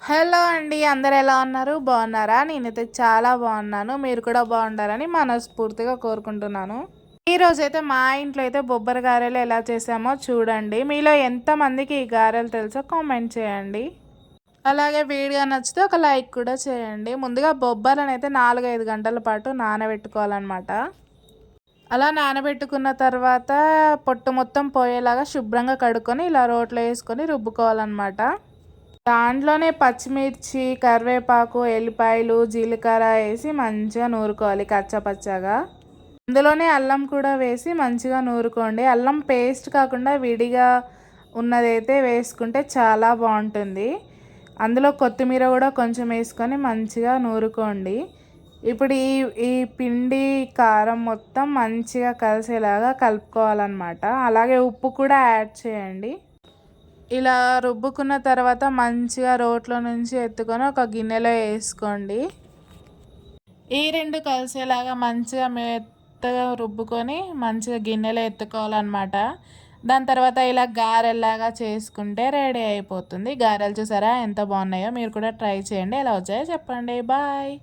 Hello అండి. అందరూ ఎలా ఉన్నారు? బాగున్నారా? నేనైతే చాలా బాగున్నాను. మీరు కూడా బాగుండాలని మనస్ఫూర్తిగా కోరుకుంటున్నాను. ఈరోజైతే మా ఇంట్లో అయితే బొబ్బరి గారెలు ఎలా చేసామో చూడండి. మీలో ఎంతమందికి ఈ గారెలు తెలుసో కామెంట్ చేయండి. అలాగే వీడియో నచ్చితే ఒక లైక్ కూడా చేయండి. ముందుగా బొబ్బర్లను అయితే 4-5 గంటల పాటు నానబెట్టుకోవాలన్నమాట. అలా నానబెట్టుకున్న తర్వాత పొట్టు మొత్తం పోయేలాగా శుభ్రంగా కడుక్కొని ఇలా రోట్లో వేసుకొని రుబ్బుకోవాలన్నమాట. దాంట్లోనే పచ్చిమిర్చి, కరివేపాకు, ఎల్లిపాయలు, జీలకర్ర వేసి మంచిగా నూరుకోవాలి కచ్చాపచ్చాగా. అందులోనే అల్లం కూడా వేసి మంచిగా నూరుకోండి. అల్లం పేస్ట్ కాకుండా విడిగా ఉన్నదైతే వేసుకుంటే చాలా బాగుంటుంది. అందులో కొత్తిమీర కూడా కొంచెం వేసుకొని మంచిగా నూరుకోండి. ఇప్పుడు ఈ పిండి కారం మొత్తం మంచిగా కలిసేలాగా కలుపుకోవాలన్నమాట. అలాగే ఉప్పు కూడా యాడ్ చేయండి. ఇలా రుబ్బుకున్న తర్వాత మంచిగా రోట్లో నుంచి ఎత్తుకొని ఒక గిన్నెలో వేసుకోండి. ఈ రెండు కలిసేలాగా మంచిగా మెత్తగా రుబ్బుకొని మంచిగా గిన్నెలో ఎత్తుకోవాలన్నమాట. దాని తర్వాత ఇలా గారెల్లాగా చేసుకుంటే రెడీ అయిపోతుంది. గారెలు చూసారా ఎంత బాగున్నాయో? మీరు కూడా ట్రై చేయండి. ఎలా వచ్చాయో చెప్పండి. బాయ్.